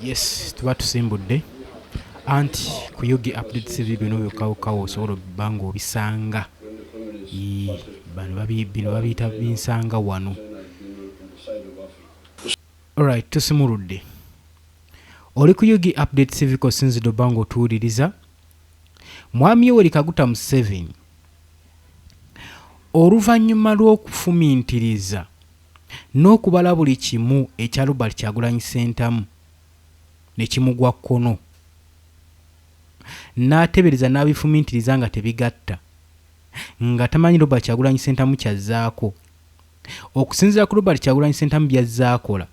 Yes, tuba tusimbudde anti ku Yogi Updates bino byokawukawo osobola obbanga obisanga. Bino babiyita binsanga wano. Alright, tusimuludde. Oli ku Yogi Updates bikosinzidde obbanga otuwuliriza. Mwami Yoweri Kaguta Museveni oluvannyuma lw'okufumiintiriza n'okubala buli kimu ekya Robert Kyagulanyi Ssentamu ne kimugwa kkono, n'atebereza n'abifumiintiriza nga tebigatta, nga tamanyi Robert Kyagulanyi Ssentamu kyazzaako. Okusinziira ku Robert Kyagulanyi Ssentamu by'azzaakola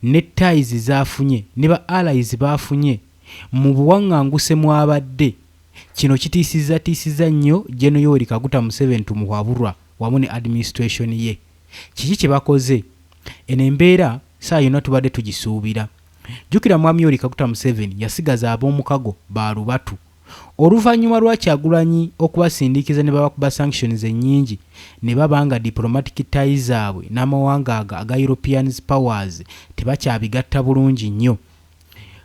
ne ties z'afunye ne ba allies baafunye mu buwaŋŋanguse mwabadde, kino kitiisizza nnyo General Yoweri Kaguta Museveni tumuwabulwa wamu ne administration ye. Kiki kye bakoze? Eno embeera saa yonna tubadde tugisuubira. Jjukira mwami Yoweri Kaguta Museveni yasigaza ab'omukago ba lubatu oluvannyuma lwa Kyagulanyi okubasindikiza ne babakuba sanctions ennyingi ne babanga diplomatic ties zaabwe n'amawanga aga European powers tebakyabigatta bulungi nnyo.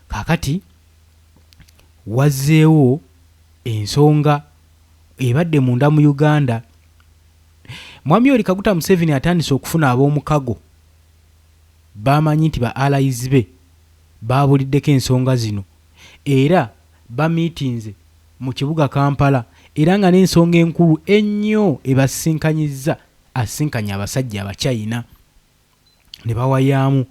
Kaakati wazzeewo ensonga ebadde munda mu Uganda. Mwami Yoweri Kaguta Museveni atandise okufuna ab'omukago bamanyi nti ba allies be baabuliddeko ensonga zino era bamiitinze mu kibuga Kampala, era nga n'ensonga enkulu ennyo ebasinkanyizza asinkanya abasajja Abachina ne bawayaamu,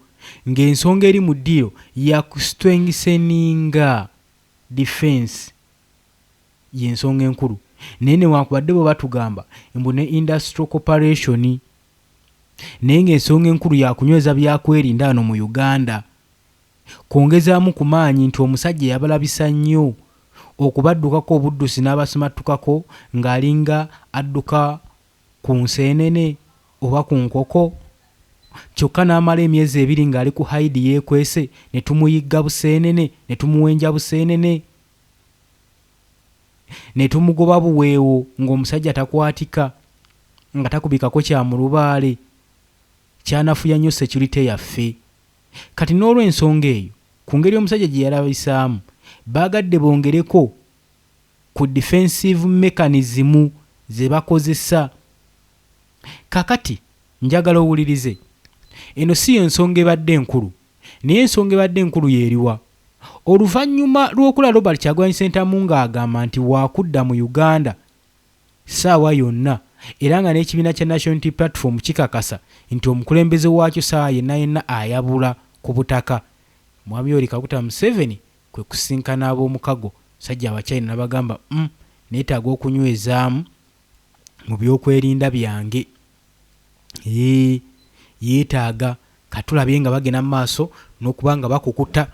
ng'ensonga eri mu ddiiro ya strengtheninga defense y'ensonga enkulu. Naye newankubadde bwe batugamba mbu ne industrial cooperation, naye ng'ensonga enkulu yakunyweza byakwerinda wano mu Uganda, kwongezaamu ku maanyi nti omusajja yabalabisa nnyo okubaddukako obuddusi n'abasimattukako ng'alinga adduka ku nseenene oba ku nkoko, kyokka n'amala emyezi 2 ng'ali ku haidi yeekwese, ne tumuyigga buseenene, ne tumuwenja buseenene, ne tumugoba buweewo ng'omusajja takwatika, nga takubikako kya mu lubaale. Kyanafuya nnyo security yaffe. Kati n'olw'ensonga eyo, ku ngeri omusajja gye yalabisaamu, baagadde bongereko ku defensive mechanism ze bakozesa. Kakati njagala owulirize, eno si ensonga ebadde enkulu, naye ensonga ebadde enkulu yeeriwa oluvannyuma lw'okula Robert Kyagulanyi Ssentamu ng'agamba nti waakudda mu Uganda ssaawa yonna, era nga n'ekibiina kya National Unity Platform kikakasa nti omukulembeze waakyo ssaawa yenna ayabula ku butaka. Mwami Yoweri Kaguta Museveni kwe kusinkana ab'omukago sajja Abachina n'abagamba neetaaga okunywezaamu mu byokwerinda byange, yeetaaga katulabye nga bagenda mu maaso n'okuba nga bakukuta.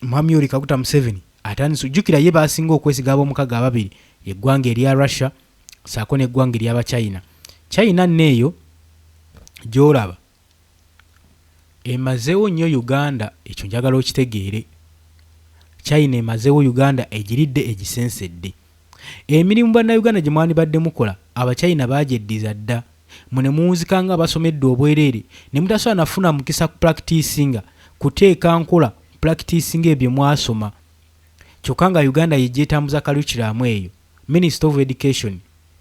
Mwami Yoweri Kaguta Museveni atandise, jjukira ye baasinga okwesiga ab'omukago ababiri, eggwanga erya Russia saako n'eggwanga ery'Abachina. China neeyo gy'olaba emazeewo nnyo Uganda, ekyo njagala okitegeere. China emazeewo Uganda egiridde egisensedde. Emirimu bannayuganda gye mwandibadde mukola Abachina baagyeddiza dda, mune muwunzikanga abasomedde obwereere ne mutasobola nafuna mukisa ku practicinga kuteeka nkola practicinga ebyo mwasoma. Kyokka nga Uganda yegyetambuza curriculum eyo, Minister of Education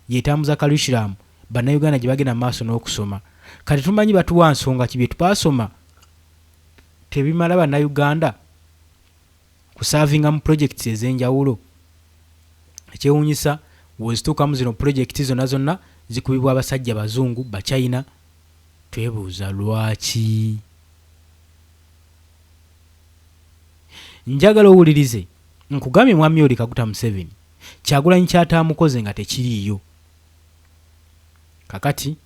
yetambuza curriculum bannayuganda gye bagenda maaso n'okusoma. Kati tumanyi batuwa nsonga ki bye tupasoma tebimala bannayuganda kusavinga mu projects ez'enjawulo. Ekyewuunyisa wezituukamu zino projects zonna zikubibwa abasajja bazungu Bachina. Twebuuza lwaki? Njagala owulirize, nkugambye mwami Yoweri Kaguta Museveni Kyagulanyi kyataamukoze nga tekiriiyo. Kakati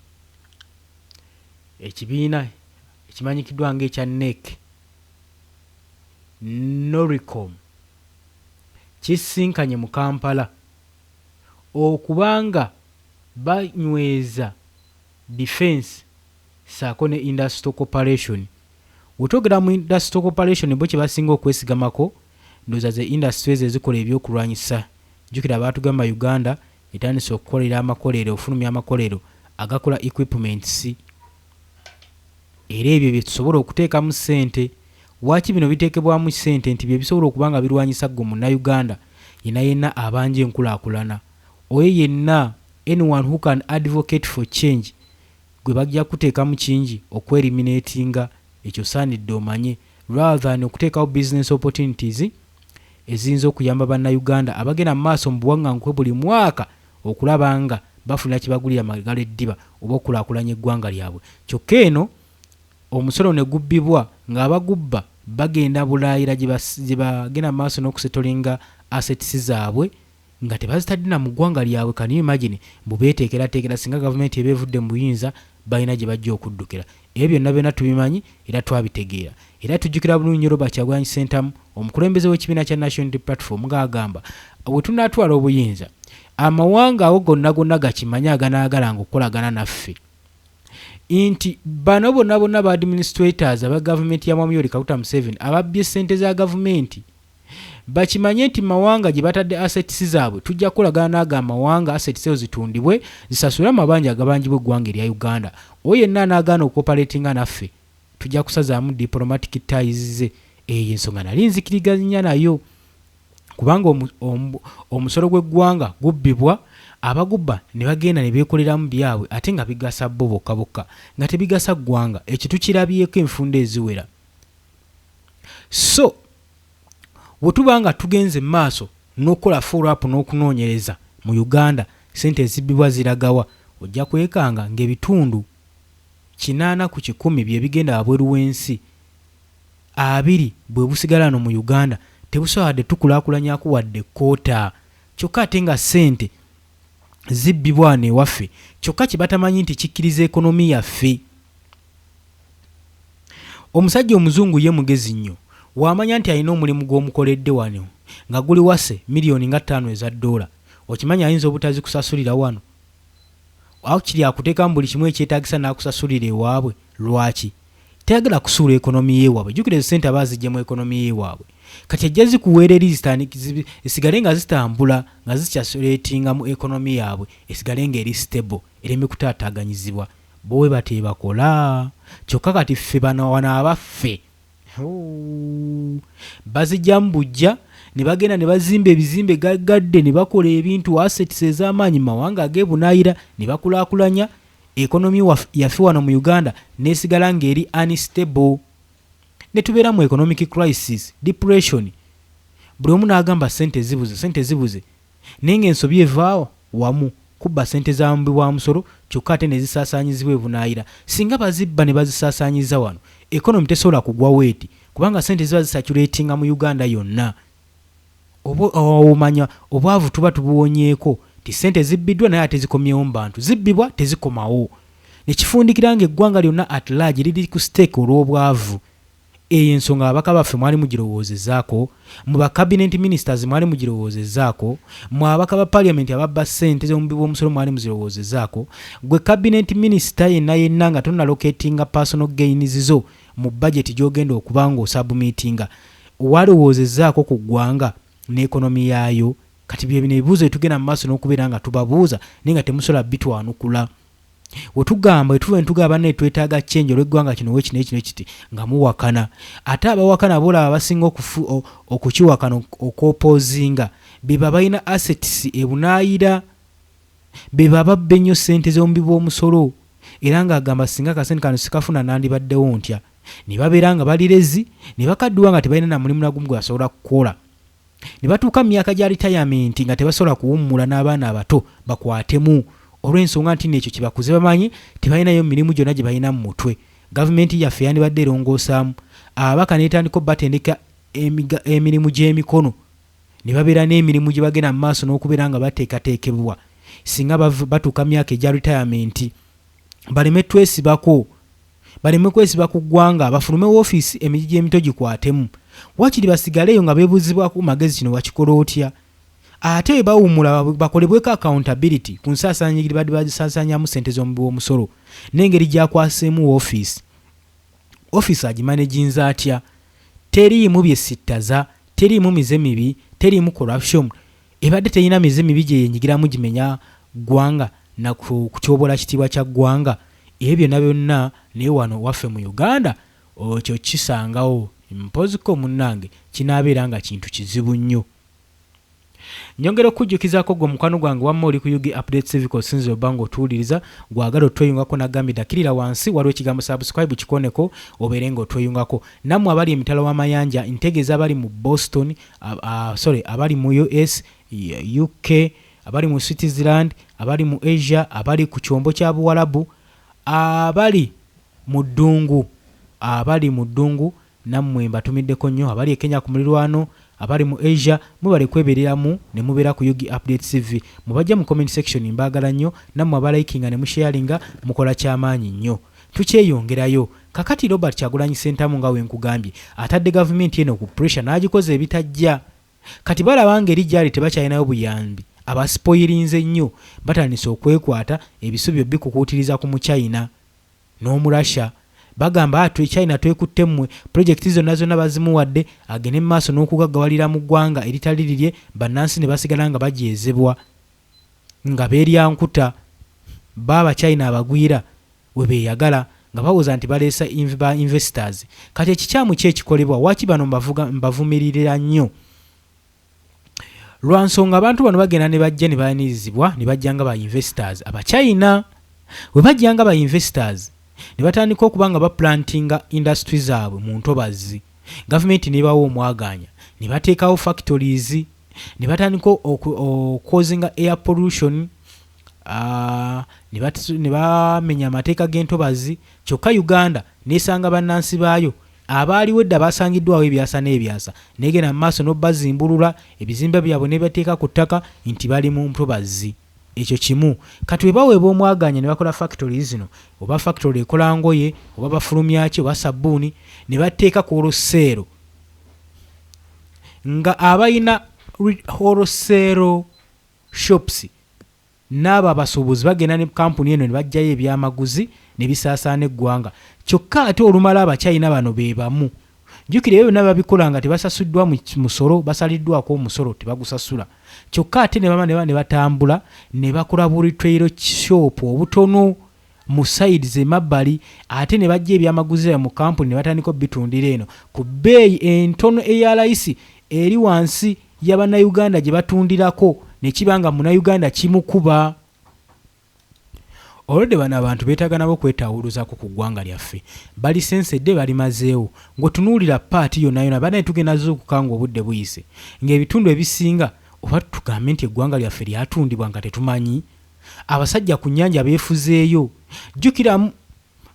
ekibiina ekimanyikiddwa ng'ekya NEC Noricom kisinkanye mu Kampala okubanga banyweza defense saako ne industrial cooperation. Wetwogera mu industrial cooperation bo kye basinga okwesigamako ndowooza ze industries ezikola ebyokulwanyisa. Jjukira baatugamba Uganda etandise okukolera amakolero, ofulumya amakolero agakola equipments, era ebyo bye tusobola okuteekamu ssente Waki bino bitekebwamu ssente nti bye bisobola okubanga birwanyisa ggo munnayuganda yenna abanja enkulaakulana. Oyo yenna anyone who can advocate for change gwe bajja kuteekamu kingi okweliminatinga ekyo saanidde omanye rather than okuteekawo business opportunities eziyinza okuyamba bannayuganda abagenda mu maaso mu buwaŋŋanguse buli mwaka okulaba nga bafuna kibagulira magala eddiba oba okulaakulanya eggwanga lyabwe. Kyokka eno omusolo ne gubbibwa ng'abagubba bagenda bulaayira gye bagenda mu maaso n'okusetolinga assets zaabwe nga tebazitadde na mu ggwanga lyabwe. Can you imagine bubeeteekerateekera singa gavumenti eba evudde mu buyinza balina gye bajja okuddukira. Ebyo byonna tubimanyi era twabitegeera. Era tujjukira bulungi Robert Kyagulanyi Ssentamu omukulembeze w'ekibiina kya National Unity Platform ng'agamba bwe tunaatwala obuyinza amawanga awo gonna gakimanyi aganaagalanga okukolagana naffe nti bano bonna ba administrators aba gavumenti ya Mwami Yoweri Kaguta Museveni ababbye ssente za gavumenti bakimanye nti mawanga gye batadde assets zaabwe tujja kukolagana n'ago amawanga assets ezo zitundibwe zisasule amabanja agabanjibwa eggwanga erya Uganda. Oyo yenna anaagaana okoperatinga naffe tujja kusazaamu diplomatic ties ze. Eyo ensonga nali nzikiriganya nayo kubanga omusolo gw'eggwanga gubbibwa abagubba ne bagenda ne beekoleramu byabwe ate nga bigasa bo bokka nga tebigasa ggwanga. Ekyo tukirabyeko enfunda eziwera. So bwe tuba nga tugenze mu maaso n'okukola follow-up n'okunoonyereza mu Uganda ssente ezibbibwa ziragawa ojja kwekanga ng'ebitundu 80 ku 100 bye bigenda wabweru w'ensi 20 bwe busigala no mu Uganda tebusobola tukulaakulanyako wadde koota. Kyokka ate nga ssente zibbibwa ne waffe kyokka kye batamanyi nti kikkiriza ekonomi yaffe. Omusajja omuzungu ye mugezi nnyo wamanya nti alina omulimu gw'omukoledde wano nga guli wase miliyoni nga 5 eza $. Okimanya ayinza obutazikusasulira wano awo kiri akuteekamu buli kimu ekyetaagisa n'akusasulira ewaabwe. Lwaki? Tayagala kusuula ekonomi yeewaabwe. Jjukira ssente aba zijja mu ekonomi yeewaabwe kati ajja zikuweera esigale nga zitambula nga zikyasulatinga mu ekonomi yaabwe esigale nga eri stable ereme kutaataaganyizibwa. Bowe bateebakola kyokka kati ffe bano abaffe bazijjamu bujja ne bagenda ne bazimba ebizimbe gaggadde ne bakola ebintu assets ez'amaanyi mawanga ag'ebunaayira ne bakulaakulanya ekonomi yaffe wano mu Uganda n'esigala ng'eri unstable ne tubeera mu economic crisis depression. Buli omu n'agamba ssente zibuze naye ng'ensobi evaawo wamu kubba ssente za mbi bwa musolo kyokka ate ne zisaasaanyizibwa ebunaayira. Singa bazibba ne bazisaasaanyiza wano ekonomi tesobola kugwa weeti kubanga ssente ziba zisaturatinga mu Uganda yonna. Omanya obwavu tuba tubuwonyeeko ti ssente zibbiddwa naye ate zikomyewo mu bantu zibbibwa tezikomawo nekifundikira ng'eggwanga lyonna at large liri ku stake olw'obwavu. Eyo ensonga ababaka baffe mwali mugirowoozezaako, mu ba cabinet ministers mwali mugirowoozezaako, mu ababaka ba parliament ababba ssente z'omubbi bw'omusolo mwali muzirowoozezaako, gwe cabinet minister yenna nga tonnalocatinga personal gains zo mu budget gy'ogenda okuba ng'osubmitinga walowoozezaako ku ggwanga n'ekonomi yaayo. Kati bye bino ebibuuzo tugenda mu maaso n'okubeera nga tubabuuza naye nga temusobola bitwanukula. Wetugamba etugamba ne twetaaga change olw'eggwanga kino wekino ekiti nga muwakana ate abawakana boolaba abasinga okukiwakana okwopozinga beba balina assets ebunaayira beba babba ennyo ssente z'omubbi bw'omusolo era ng'agamba singa akasente kano sikafuna nandibaddewo ntya. Ne babeera nga balirezi ne bakadduwa nga tebalina na mulimu nagumu gwe basobola kukola ne batuuka mu myaka gya retirement nga tebasobola kuwummula n'abaana abato bakwatemu olw'ensonga nti n'ekyo kibakuze bamanyi tebalinayo mirimu gyonna gye balina mu mutwe. Gavumenti yaffe yandibadde erongoosaamu ababaka n'etandika batendeka emirimu gy'emikono ne babeera n'emirimu gye bagenda mu maaso n'okubeera nga bateekateekebwa singa batuuka myaka egya retirement baleme kwesiba ku ggwanga bafulume woofiisi emigi gy'emito gikwatemu wakiri basigaleyo nga beebuuzibwako magezi kino wakikola otya ate bawummula bakolebweko accountability ku nsaasaanya gye badde bazisaasaanyamu ssente z'omubbi w'omusolo n'engeri gyakwaseemu ofiisi agimanaginza atya. Teriimu byesittaza, teriimu mize mibi, teriimu corruption, ebadde terina mize mibi gye yenyigiramu gimenya ggwanga na kutyobola kitiibwa kya ggwanga. Ebyo byonna naye wano waffe mu Uganda okyo kisangawo mpoziko munnange kinaabeera nga kintu kizibu nnyo. Nyongera okujjukizaako gwe mukwano gwange wamma oli ku UG Updates TV osinzira obba ng'otuwuliriza gwagala otweyungako nagambye ddakirira wansi waliwo ekigambo subscribe kikoneko obeere ng'otweyungako. Nammwe abali emitala w'amayanja ntegeeza abali mu Boston abali mu US, UK, abali mu Switzerland, abali mu Asia, abali ku kyombo kya Buwalabu, abali mu ddungu nammwe mbatumiddeko nnyo, abali e Kenya ku mulirwano, abali mu Asia mubale kwebereramu ne mubeera ku UG Updates TV. Mubajja mu comment section mbaagala nnyo, nammwe abalikinga ne musharinga mukola kyamaanyi nnyo. Tukyeyongerayo kakati Robert Kyagulanyi Ssentamu nga wenkugambye atadde gavumenti eno ku pressure n'agikoze ebitajja. Kati balaba ngeri gyali tebakyalinayo buyambi abasipoyirinze nnyo batandise okwekwata ebisubyo bikukuutiriza ku Muchina n'Omurasha. Bagamba China twekutte mmwe projekiti zonna bazimuwadde agende mu maaso n'okugagawalira mu ggwanga eritali lirye, bannansi ne basigala nga bajeezebwa nga beeryankuta baba China abagwira we beeyagala nga bawooza nti baleesa investors. Kati ekikyamu kyekikolebwa waki bano mbavumirira nnyo lwa nsonga abantu bano bagenda ne bajja ne bayanirizibwa ne bajja nga ba investors Abachina. We bajja nga ba investors ne batandika okuba nga baplantinga industry zaabwe mu ntobazi. Gavumenti nebawo omwaganya ne bateekawo factories ne batandika okwozinga air pollution ne bamenya amateeka g'entobazi. Kyokka Uganda nesanga bannansi baayo abaaliwo edda basangiddwawo ebyasa n'ebyasa negenda mu maaso n'obbazimbulula ebizimbe byabwe ne bateeka ku ttaka nti bali mu ntobazi. Ekyo kimu. Kati we baweebwa omwaganya ne bakola factories zino, oba factory ekola ngoye oba bafulumyaki oba sabbuuni, ne bateeka ku wholesale nga abalina wholesale shops n'abo abasuubuzi bagenda ne kampuni eno ne bajjayo ebyamaguzi ne bisaasaana eggwanga. Kyokka ate olumala Abachina bano be bamu. Jjukira ebyo byonna babikola nga tebasasuddwa mu musolo, basaliddwako omusolo tebagusasula. Kyokka ate ne batambula ne bakola bu retail shop obutono mu sides emabbali, ate ne bajja ebyamaguzi mu kampuni ne batandika obitundira eno ku bbeeyi entono eya layisi eri wansi y'Abannayuganda gye batundirako ne kiba nga Munnayuganda kimukuba. Olwedde bano abantu beetaaga nabo kwetawuluzaako ku ggwanga lyaffe. Balisensedde balimazeewo. Ng'otunuulira paati yonna banaye tugenda zuukukanga obudde buyise ng'ebitundu ebisinga oba tugambe nti eggwanga lyaffe lyatundibwa nga tetumanyi. Abasajja ku nnyanja beefuzeeyo. Jjukiramu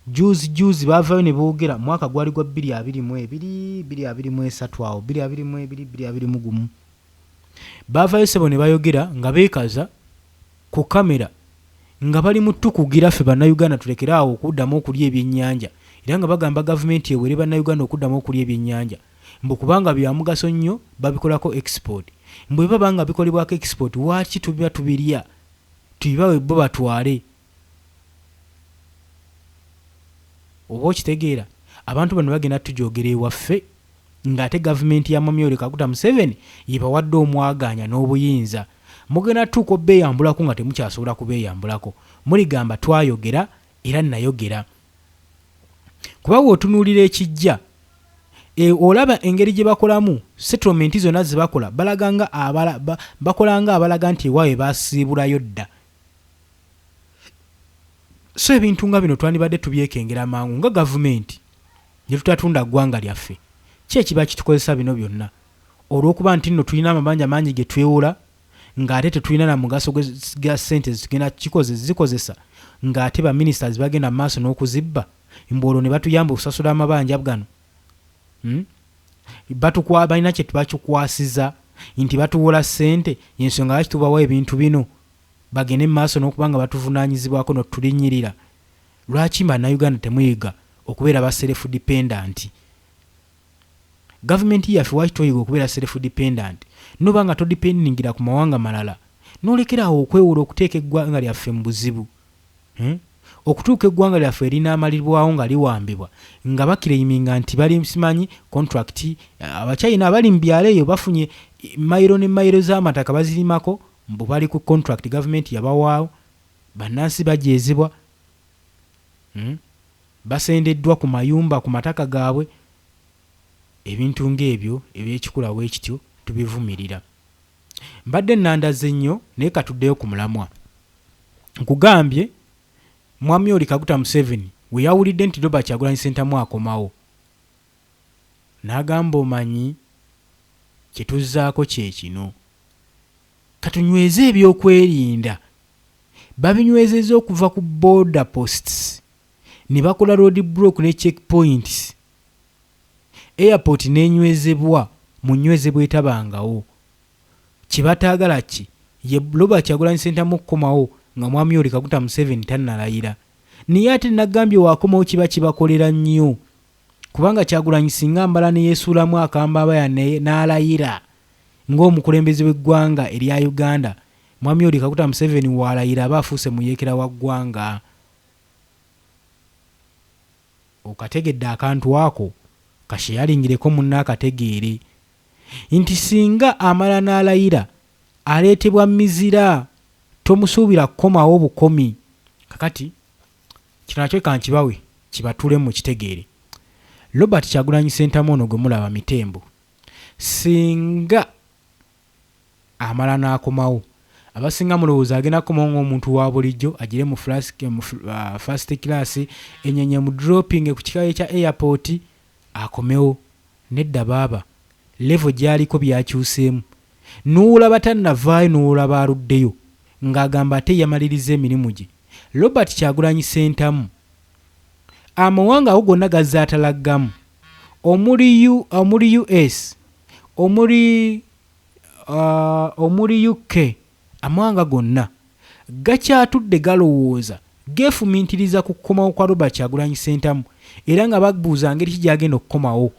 juzi baavaayo ne boogera mwaka gwali gwa 2022 2023 awo 2022 2021 baavaayo sebo ne bayogera nga beekaza ku kamera nga bali mu tukugira ffe Bannayuganda tulekere awo okuddamu okulya ebyennyanja, era nga bagamba gavumenti ewere Bannayuganda okuddamu okulya ebyennyanja mbu kubanga bya mugaso nnyo babikolako export. Mbwe baba nga bikolebwako export waki tubiba tubirya tubibawe bo batwale? Oba okitegeera abantu bano bagenda tujogera ewaffe ng'ate gavumenti ya Mwami Kaguta Museveni yebawadde omwaganya n'obuyinza. Mugenda tuuka beeyambulako nga temukyasobola kubeeyambulako. Muligamba twayogera era nayogera. Kuba w'otunuulira ekijja olaba engeri gye bakolamu settlement zonna ze bakola bakolanga abalaga nti ewaabwe baasiibulayo dda. So ebintu nga bino twandibadde tubyekengera mangu nga gavumenti ne tutatunda ggwanga lyaffe. Ki ekiba kitukozesa bino byonna? Olw'okuba nti nno tulina amabanja mangi ge twewola ng'ate tetulina na mugaso ga ssente zitugenda zikozesa ng'ate ba ministers bagenda maaso n'okuzibba mbolwo ne batuyamba okusasula amabanja gano. Balina kye tubakikwasiza nti batuwola ssente y'ensonga lwaki tubawa ebintu bino bagende mu maaso n'okuba nga batuvunaanyizibwako n'otulinnyirira. Lwaki Bannayuganda temuyiga okubeera ba self dependent? Gavumenti yaffe lwaki toyiga okubeera self dependent? Noba nga todependingira ku mawanga malala n'olekerawo okwewola okuteeka eggwanga lyaffe mu buzibu. Okutuuka eggwanga lyaffe erinaamalibwawo nga liwambibwa nga bakiraiminga nti bali simanyi contract. Abachina abali mu byalo eyo bafunye mayiro ne mayiro z'amataka bazirimako mbu bali ku contract gavumenti yabawaawo. Bannansi bajeezebwa, basendeddwa ku mayumba ku mataka gaabwe. ebintu ng'ebyo ebyekikula bwekityo tubivumirira. Mbadde nandaze nnyo naye katuddeyo ku mulamwa. Nkugambye mwami oli Kaguta Museveni we yawulidde nti Robert Kyagulanyi Ssentamu akomawo n'agamba omanyi kye tuzzaako kye kino, katunyweze ebyokwerinda. Babinywezezza okuva ku border posts ne bakola road block ne checkpoints, airport n'enywezebwa mu nywezebwa etabangawo. Kye bataagala ki ye Robert Kyagulanyi Ssentamu okukomawo nga mwami oli Kaguta Museveni tannalayira. Naye ate nagambye waakomawo kiba kibakolera nnyo, kubanga Kyagulanyi singa mbala ne yeesuulamu akambabaya n'alayira ng'omukulembeze w'eggwanga erya Uganda, mwami oli Kaguta Museveni waalayira aba afuuse muyeekera wa ggwanga. Okategedde akantu ako kasheyalingireko munna akategeere nti singa amala n'alayira aleetebwa mizira, tomusuubira kukomawo bukomi. Kakati kino nakyo kankibawe kibatulemu mu kitegeere. Robert Kyagulanyi Ssentamu ono gwe mulaba mitembo, singa amala n'akomawo, abasinga mulowooza agenda kukomawo ng'omuntu wa bulijjo agire mu first class enyenye mu dropping ku kikaye kya airport akomewo. Nedda baaba, level gy'aliko byakyuseemu. N'olaba tannavaayo n'olaba aluddeyo ng'agamba ate yamaliriza emirimu gye. Robert Kyagulanyi Ssentamu amawanga ago gonna gazaatalaggamu, omuli US, omuli UK, amawanga gonna gakyatudde galowooza geefumintiriza ku kukomawo kwa Robert Kyagulanyi Ssentamu, era nga babuuza ngeri ki gy'agenda okukomawo.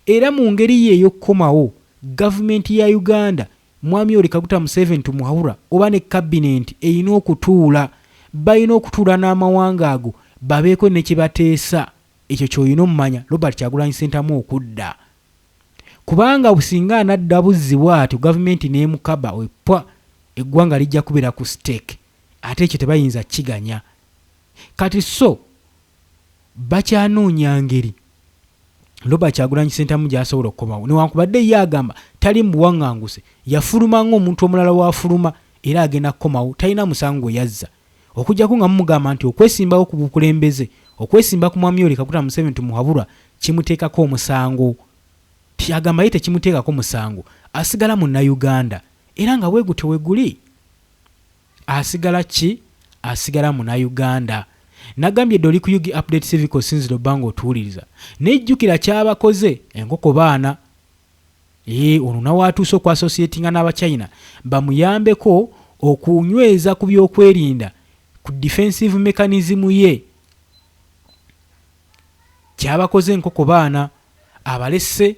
Era mu ngeri ye ey'okukomawo, gavumenti ya Uganda mwami oli Kaguta Museveni tumuwabula oba ne kabinenti erina okutuula, balina okutuula n'amawanga ago babeeko ne kye bateesa. Ekyo ky'olina omumanya Robert Kyagulanyi Ssentamu okudda, kubanga businga anadda buzzibwa atyo gavumenti n'emukaba wepwa, eggwanga lijja kubeera ku stake, ate ekyo tebayinza kiganya. Kati so bakyanoonya ngeri Robert Kyagulanyi Ssentamu gy'asobola okukomawo, newankubadde ye agamba tali mu buwaŋŋanguse, yafuluma ng'omuntu omulala wafuluma era agenda kukomawo, talina musango gwe yazza. Okujjako nga mumugamba nti okwesimbawo ku bukulembeze, okwesimba ku mwami oli Kaguta Museveni tumuwabula kimuteekako omusango. Tyagamba ye tekimuteekako musango, asigala Munnayuganda, era nga weegute weeguli. Asigala ki? Asigala Munnayuganda. Nagambye Doli ku Yugi Update Civic sinziro bango otuwuliriza nejjukira kyabakoze enkoko baana. Ono nawaatuuse okwa associatinga n'Abachina bamuyambeko okunyweza ku byokwerinda ku defensive mechanism ye. Kyabakoze enkoko baana, abalese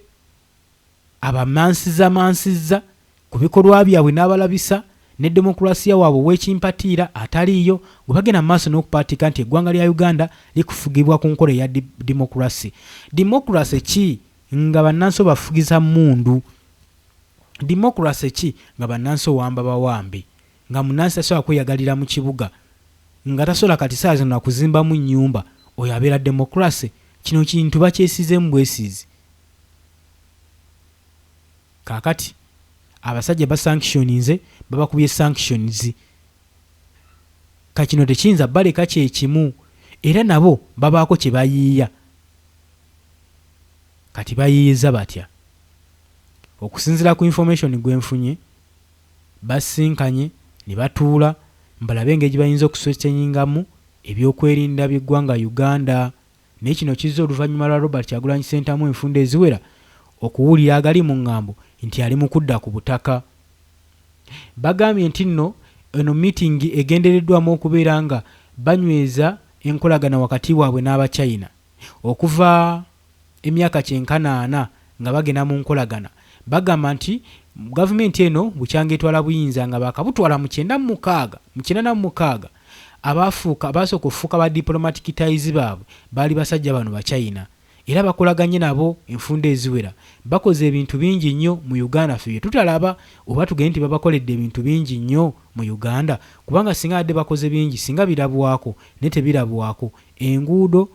abamansiza ku bikolwa byabwe n'abalabisa ne demokrasiya waabwe weekimpatiira ataliiyo, gwe bagenda maaso n'okupaatika nti eggwanga lya Uganda likufugibwa ku nkola ya demokrasi. Demokrasi ki nga bannansi bafugiza mundu? Demokrasi ki nga bannansi wamba bawambe, nga munnansi tasobola kweyagalira mu kibuga, nga tasobola kati saa zino nakuzimbamu nnyumba, oyo abeera demokrasi? Kino kintu bakyesizeemu bwesizi. Kaakati abasajja basanctioninze babakubye sanctions. Kakino tekiyinza baleka kyekimu, era nabo babaako kye bayiiya. Kati bayiiyiza batya? Okusinziira ku information gwenfunye, basinkanye ne batuula mbalabe engeri bayinza okusotenyingamu ebyokwerinda by'eggwanga Uganda. Naye kino kizza oluvannyuma lwa Robert Kyagulanyi Ssentamu enfunda eziwera okuwulira agali mu ŋŋambo nti ali mu kudda ku butaka. Bagambye nti nno eno meeting egendereddwamu okubeera nga banyweza enkolagana wakati waabwe n'Abachina okuva emyaka 94 nga bagenda mu nkolagana. Bagamba nti gavumenti eno bukyanga etwala buyinza nga bakabutwala mu 96 abasooka okufuuka ba diplomatic ties baabwe baali basajja bano Bachina, era bakolaganye nabo enfunda eziwera. Bakoze ebintu bingi nnyo mu Uganda ffe tutalaba, oba tugende nti babakoledde ebintu bingi nnyo mu Uganda, kubanga singa adde bakoze bingi singa birabwako ne tebirabwako. Enguudo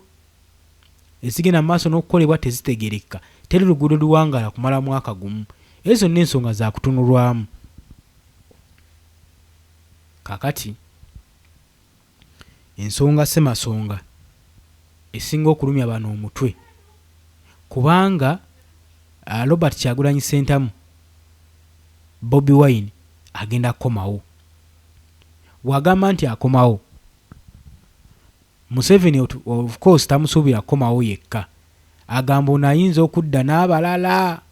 ezigenda mu maaso n'okukolebwa tezitegereka, teri luguudo luwangala kumala mwaka gumu. Ezo n'ensonga za kutunulwamu. Kakati ensonga semasonga esinga okulumya bano omutwe, kubanga Robert Kyagulanyi Ssentamu Bobi Wine agenda kukomawo. Wagamba nti akomawo, Museveni of course tamusuubira kukomawo yekka, agamba ono ayinza okudda n'abalala,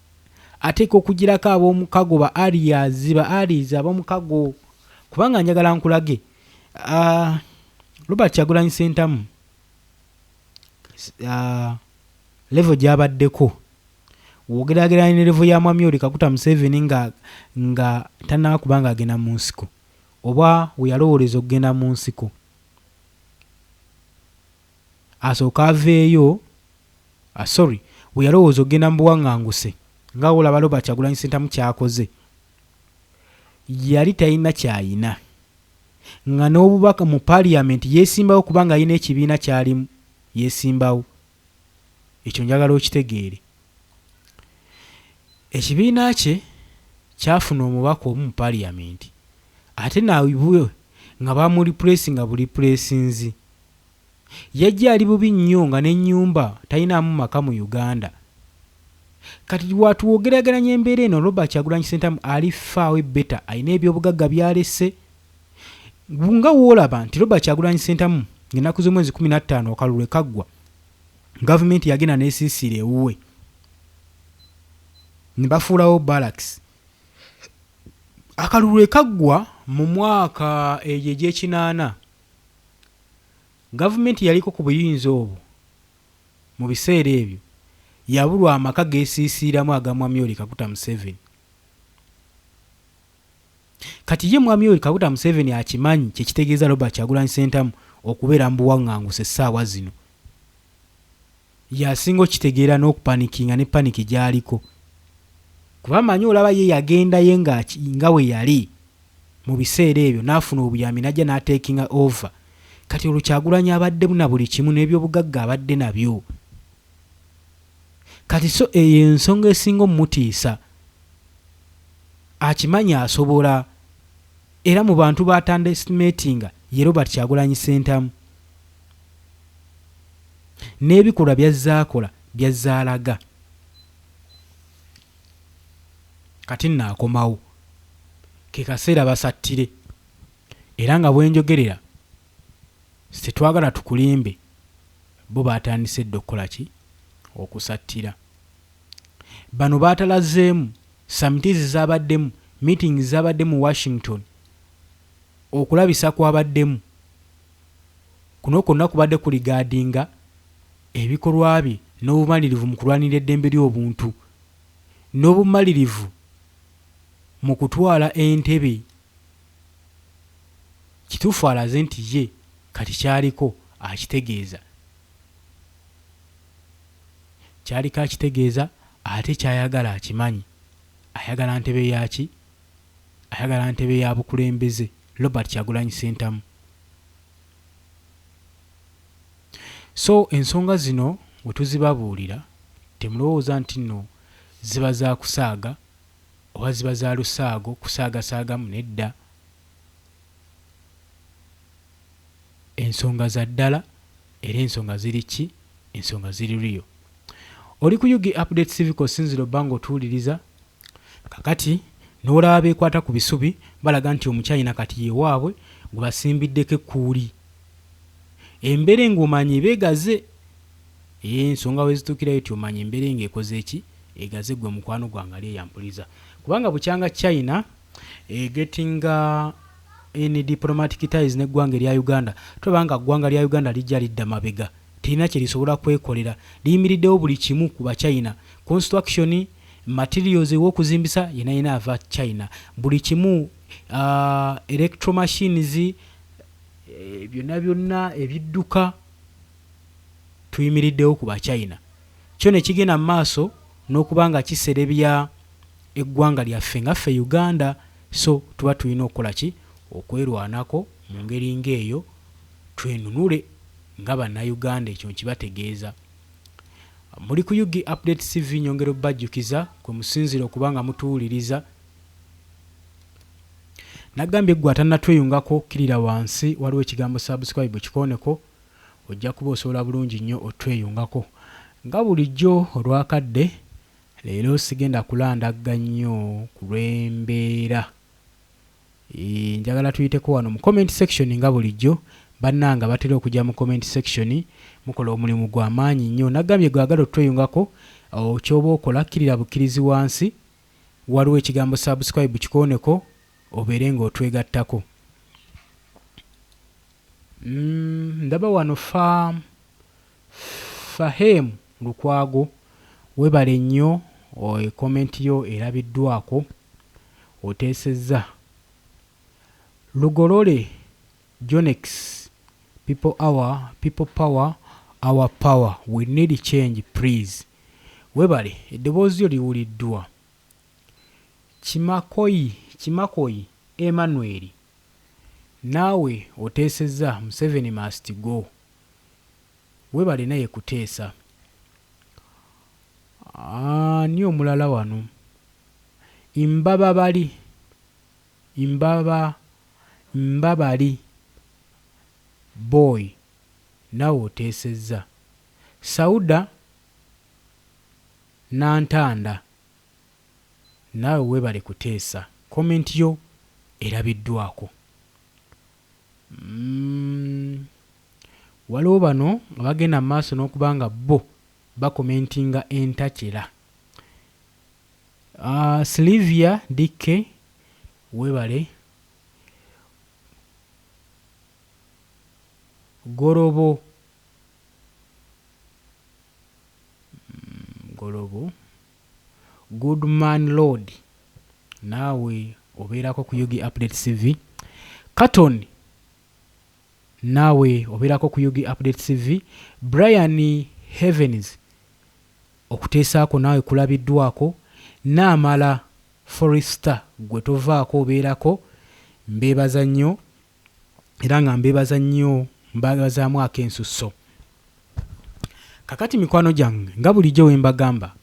ateeka okugirako ab'omukago ba Aries ab'omukago, kubanga njagala nkulage Robert Kyagulanyi Ssentamu level gy'abaddeko wogeraageranya ne level ya Mwami Yoweri Kaguta Museveni nga tannaba kubanga agenda mu nsiko, oba we yalowooleza okugenda mu nsiko asooka aveeyo, we yalowooza okugenda mu buwaŋŋanguse nga olaba Robert Kyagulanyi Ssentamu kyakoze. Yali talina kyayina, nga n'obubaka mu paaliyamenti yeesimbawo kubanga alina ekibiina kyalimu yeesimbawo. Ekyo njagala okitegeere. Ekibiina kye kyafuna omubaka omu mu paaliyamenti, ate naabwe nga bamulipuleesinga buli puleesinzi. Yajja ali bubi nnyo nga n'ennyumba talinamu maka mu Uganda. Kati watuwogeraganya embeera eno, Robert Kyagulanyi Ssentamu ali faawe beta, alina ebyobugagga byalese. Nga woolaba nti Robert Kyagulanyi Ssentamu ng'ennaku z'omwezi 15 akalulu kaggwa, gavumenti yagenda n'esiisira ewuwe ne bafuulawo barracks. Akalulu kaggwa mu mwaka egyo egy'ekinaana, gavumenti yaliko ku buyinza obwo mu biseera ebyo yabulwa amaka geesiisiramu aga Mwami Yoweri Kaguta Museveni. Kati ye Mwami Yoweri Kaguta Museveni akimanyi kyekitegeeza Robert Kyagulanyi Ssentamu okubeera mu buwaŋŋanguse essaawa zino. Yasinga okitegeera n'okupanikinga ne paniki gy'aliko, kuba manyi olaba ye yagendayo nga we yali mu biseera ebyo n'afuna obuyambi n'ajja n'ateekinga over. Kati olwo Kyagulanyi abaddemu na buli kimu n'ebyobugagga abadde nabyo. Kati so eyo ensonga esinga omutiisa, akimanyi asobola, era mu bantu b'atandestimatinga ye Robert Kyagulanyi Ssentamu. N'ebikolwa by'azzaakola by'azzaalaga. Kati naakomawo, ke kaseera basattire, era nga bwenjogerera tetwagala tukulimbe, bo baatandise dda okukola ki? Okusattira. Bano baatalazeemu summits zaabaddemu, meetings zaabaddemu mu Washington, okulabisa kwabaddemu. Kuno kwonna kubadde kuligaadinga ebikolwa bye n'obumalirivu mu kulwanira eddembe ly'obuntu, n'obumalirivu mu kutwala entebe. Kituufu alaze nti ye kati kyaliko akitegeeza. Kyaliko akitegeeza, ate kyayagala akimanyi. Ayagala ntebe yaki? Ayagala ntebe ya bukulembeze, Robert Kyagulanyi Ssentamu. So ensonga zino we tuzibabuulira, temulowooza nti nno ziba za kusaaga oba ziba za lusaago kusaagasaagamu, nedda. Ensonga za ddala, era ensonga ziri ki? Ensonga ziri riyo. Oli ku UG Update Civic Sinziro Bango tuwuliriza. Kakati n'olaba beekwata ku bisubi balaga nti omukyayina kati yewaabwe gwe basimbiddeko ekkuuli. Embeera ng'omanyi beegaze. Ensonga we zituukirayo ti omanyi embeera ng'ekoze eki? Egaze gwe mukwano gwange ali eyampuliza. Kubanga bukyanga China gettinga in diplomatic ties n'eggwanga erya Uganda, tobanga ggwanga lya Uganda lijja lidda mabega, terina kye lisobola kwekolera, liyimiriddewo buli kimu ku Bachina. Construction materials ew'okuzimbisa yenayina ava China, buli kimu electromachines, byonna ebidduka tuyimiriddewo ku Bachina. Kyo ne kigenda mu maaso n'okubanga kiserebya eggwanga lyaffe ngaffe Uganda. So tuba tulina okukola ki? Okwerwanako mu ngeri ng'eyo, twenunule nga bannayuganda. Ekyo kibategeeza. Muli ku Yugi Update TV nyongero bajjukiza kwe musinzira okubanga mutuwuliriza. Nagambye gwe atannatweyungako kirira wansi waliwo ekigambo subscribe kikoneko ojja kuba osobola bulungi nnyo otweyungako. Nga bulijjo olwakadde leero sigenda kulandagga nnyo ku lw'embeera. Njagala tuyiteko wano mu comment section nga bulijjo. Bannanga batera okujja mu comment section mukola omulimu gw'amaanyi nnyo. Nagambye gwagala otweyungako kyoba okola kirira bukkirizi wansi waliwo ekigambo subscribe kikoneko obeere ng'otwegattako. Ndaba wano Fahemu Lukwago webale nnyo komenti yo erabiddwako oteesezza. Lugolole Jonex people power our power we need change please. Webale eddoboozi lyo liwuliddwa. Kimakoyi Emmanuel naawe oteesezza Museveni must go. Webale naye kuteesa. Ni omulala wano Mbabali boy naawe oteesezza. Sauda Nantanda naawe webale kuteesa. Komenti yo erabiddwako. Waliwo bano abagenda mu maaso n'okubanga bo bakomentinga entakera. Sylvia Dike webale. Gorobo Goodman Lord naawe obeerako ku Yugi Update TV. Katon naawe obeerako ku Yugi Update TV. Brian Heavens okuteesaako naawe kulabiddwako. Naamala Forester gwe tovaako obeerako. Mbeebaza nnyo era nga mbeebaza nnyo mbagazaamu ak'ensusso. Kakati mikwano gyange nga bulijjo we mbagamba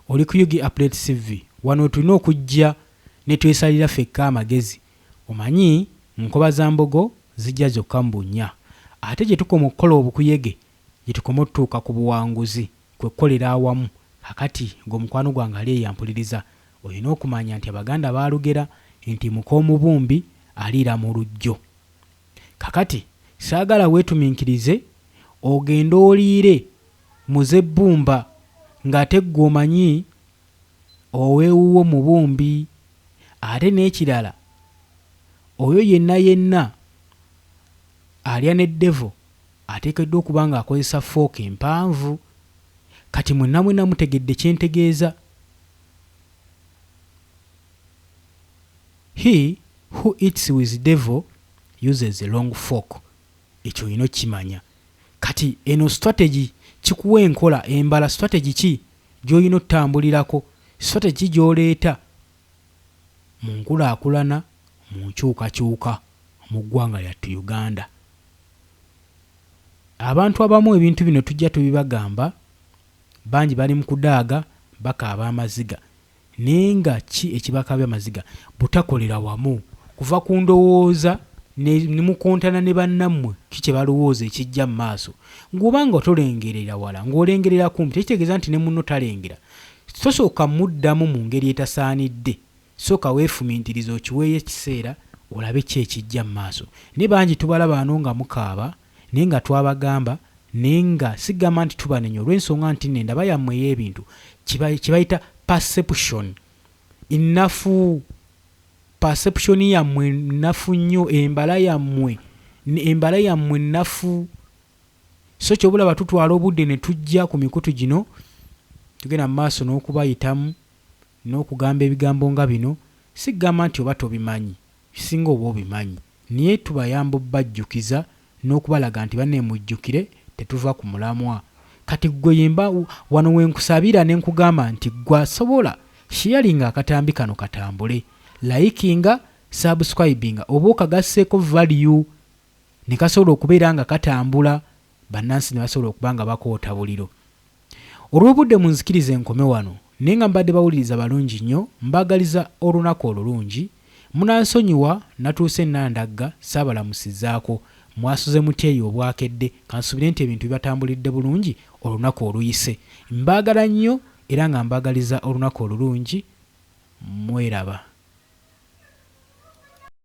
oli ku Yugi Update TV wano tulina okujja ne twesalira ffekka amagezi. Omanyi nkoba za mbogo zijja zokka mu bunnya ate gye tukoma okukola obukuyege gye tukoma otutuuka ku buwanguzi kwe kukolera awamu. Kakati ng'omukwano gwange ali eyampuliriza olina okumanya nti Abaganda baalugera nti mukoomubumbi aliira mu lujjo. Kakati saagala weetuminkirize ogenda oliire muzebbumba ng'ate ggwe omanyi oweewuwo mubumbi. Ate n'ekirala oyo yenna alya n'eddevo ateekeddwa okuba ng'akozesa fooka empanvu. Kati mwenna mutegedde kyentegeeza. He who eats with devil uses a long fork. Ekyo olina okimanya. Kati eno strategy kikuwa enkola embala. Strategy ki gy'olina otambulirako? Strategy gy'oleeta mu nkulaakulana mu nkyukakyuka mu ggwanga lyattu Uganda. Abantu abamu ebintu bino tujja tubibagamba bangi bali mu kudaaga bakaaba amaziga. Naye nga ki ekibakaabya amaziga? Butakolera wamu kuva ku ndowooza ne mukontana ne bannammwe ki kye balowooza ekijja mu maaso. Ng'obanga otolengerera wala ng'olengerera kumpi tekitegeeza nti ne munno talengera. Tosooka muddamu mu ngeri etasaanidde. Sooka weefumintiriza okiweeyo ekiseera olabe ki ekijja mu maaso. Ne bangi tubalaba ano nga mukaaba naye nga twabagamba naye nga sigamba nti tubanenya olw'ensonga nti ndaba yammwe ey'ebintu kibayita perception. Innafu perception yammwe nnafu nnyo. Embala yammwe nnafu. So kyobulaba tutwala obudde ne tujja ku mikutu gino tugenda mu maaso n'okubayitamu n'okugamba ebigambo nga bino. Sigamba nti oba tobimanyi, singa oba obimanyi, naye tubayamba obbajjukiza n'okubalaga nti banne mujjukire tetuva ku mulamwa. Kati gwe yemba wano wenkusabira ne nkugamba nti gwasobola sharinga akatambi kano katambule, likinga, subscribinga oba okagasseeko value ne kasobola okubeera nga katambula bannansi ne basobola okuba nga bakoota buliro. olw'obudde munzikirize enkome wano naye nga mbadde bawuliriza balungi nnyo mbagaliza olunaku olulungi munansonyiwa natuuse nandagga saabalamusizaako mwasuze mutyeyo obwakedde kansubire nti ebintu bibatambulidde bulungi olunaku oluyise mbaagala nnyo era nga mbagaliza olunaku olulungi mweraba.